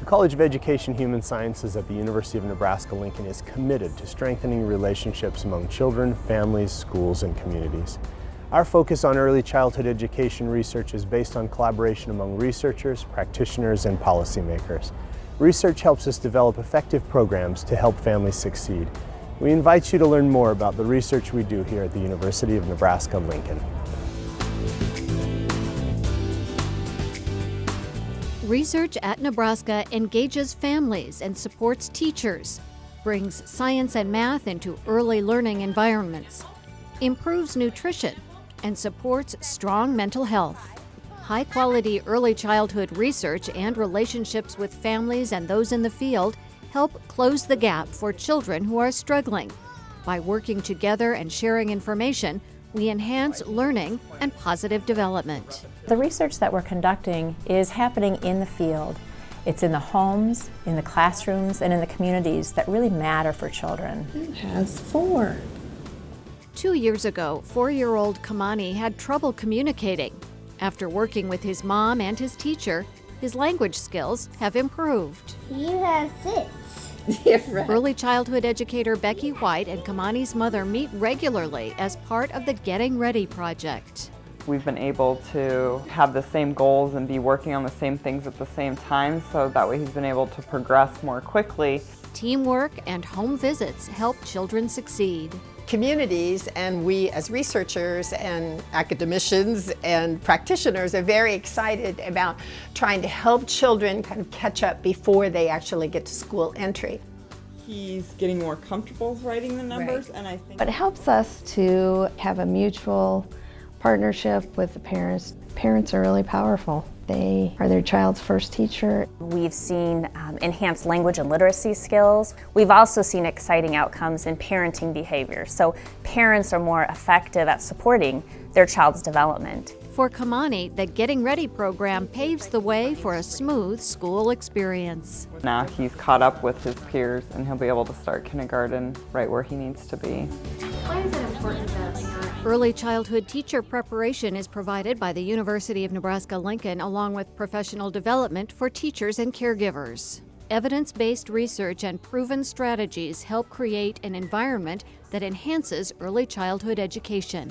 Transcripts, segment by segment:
The College of Education Human Sciences at the University of Nebraska-Lincoln is committed to strengthening relationships among children, families, schools, and communities. Our focus on early childhood education research is based on collaboration among researchers, practitioners, and policymakers. Research helps us develop effective programs to help families succeed. We invite you to learn more about the research we do here at the University of Nebraska-Lincoln. Research at Nebraska engages families and supports teachers, brings science and math into early learning environments, improves nutrition, and supports strong mental health. High-quality early childhood research and relationships with families and those in the field help close the gap for children who are struggling. By working together and sharing information, we enhance learning and positive development. The research that we're conducting is happening in the field. It's in the homes, in the classrooms, and in the communities that really matter for children. It has 4. 2 years ago, 4-year-old Kamani had trouble communicating. After working with his mom and his teacher, his language skills have improved. You have 6. Different. Early childhood educator Becky White and Kamani's mother meet regularly as part of the Getting Ready project. We've been able to have the same goals and be working on the same things at the same time, so that way he's been able to progress more quickly. Teamwork and home visits help children succeed. Communities and we as researchers and academicians and practitioners are very excited about trying to help children kind of catch up before they actually get to school entry. He's getting more comfortable writing the numbers, and I think it helps us to have a mutual partnership with the parents. Parents are really powerful. They are their child's first teacher. We've seen enhanced language and literacy skills. We've also seen exciting outcomes in parenting behavior. So parents are more effective at supporting their child's development. For Kamani, the Getting Ready program paves the way for a smooth school experience. Now he's caught up with his peers and he'll be able to start kindergarten right where he needs to be. Why is it important that Early childhood teacher preparation is provided by the University of Nebraska-Lincoln along with professional development for teachers and caregivers. Evidence-based research and proven strategies help create an environment that enhances early childhood education.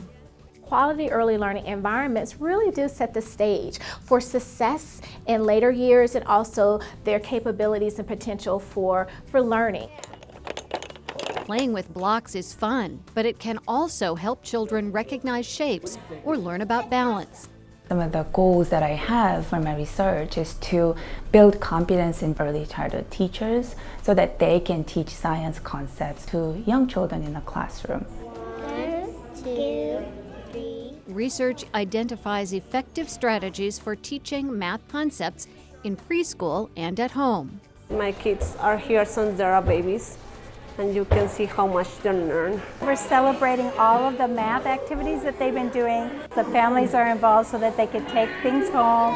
Quality early learning environments really do set the stage for success in later years and also their capabilities and potential for learning. Playing with blocks is fun, but it can also help children recognize shapes or learn about balance. Some of the goals that I have for my research is to build confidence in early childhood teachers so that they can teach science concepts to young children in the classroom. 1, 2, 3. Research identifies effective strategies for teaching math concepts in preschool and at home. My kids are here since they are babies, and you can see how much they learn. We're celebrating all of the math activities that they've been doing. The families are involved so that they can take things home.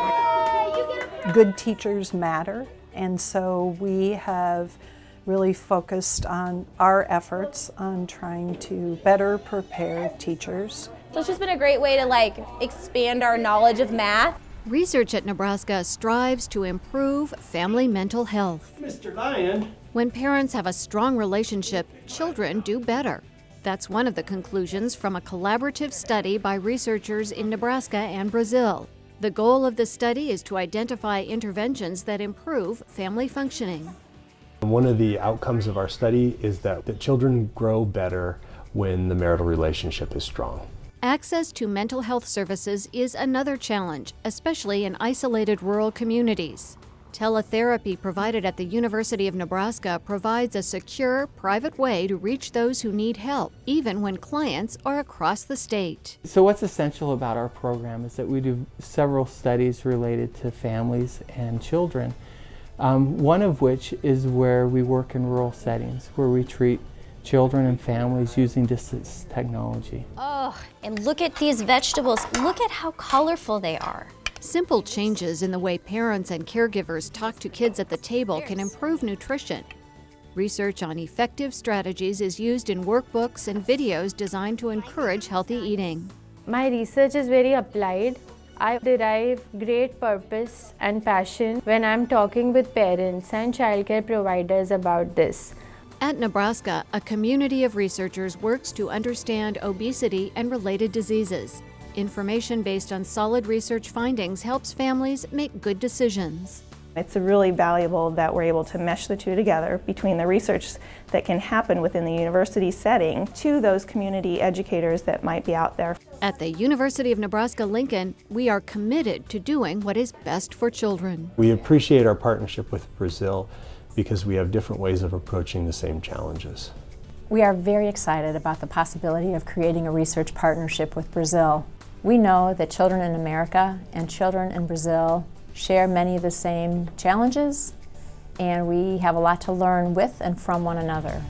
Good teachers matter, and so we have really focused on our efforts on trying to better prepare teachers. So it's just been a great way to expand our knowledge of math. Research at Nebraska strives to improve family mental health. Mr. Lyon. When parents have a strong relationship, children do better. That's one of the conclusions from a collaborative study by researchers in Nebraska and Brazil. The goal of the study is to identify interventions that improve family functioning. One of the outcomes of our study is that children grow better when the marital relationship is strong. Access to mental health services is another challenge, especially in isolated rural communities. Teletherapy provided at the University of Nebraska provides a secure, private way to reach those who need help, even when clients are across the state. So what's essential about our program is that we do several studies related to families and children, one of which is where we work in rural settings, where we treat children and families using distance technology. Oh, and look at these vegetables. Look at how colorful they are. Simple changes in the way parents and caregivers talk to kids at the table can improve nutrition. Research on effective strategies is used in workbooks and videos designed to encourage healthy eating. My research is very applied. I derive great purpose and passion when I'm talking with parents and childcare providers about this. At Nebraska, a community of researchers works to understand obesity and related diseases. Information based on solid research findings helps families make good decisions. It's really valuable that we're able to mesh the two together between the research that can happen within the university setting to those community educators that might be out there. At the University of Nebraska-Lincoln, we are committed to doing what is best for children. We appreciate our partnership with Brazil because we have different ways of approaching the same challenges. We are very excited about the possibility of creating a research partnership with Brazil. We know that children in America and children in Brazil share many of the same challenges, and we have a lot to learn with and from one another.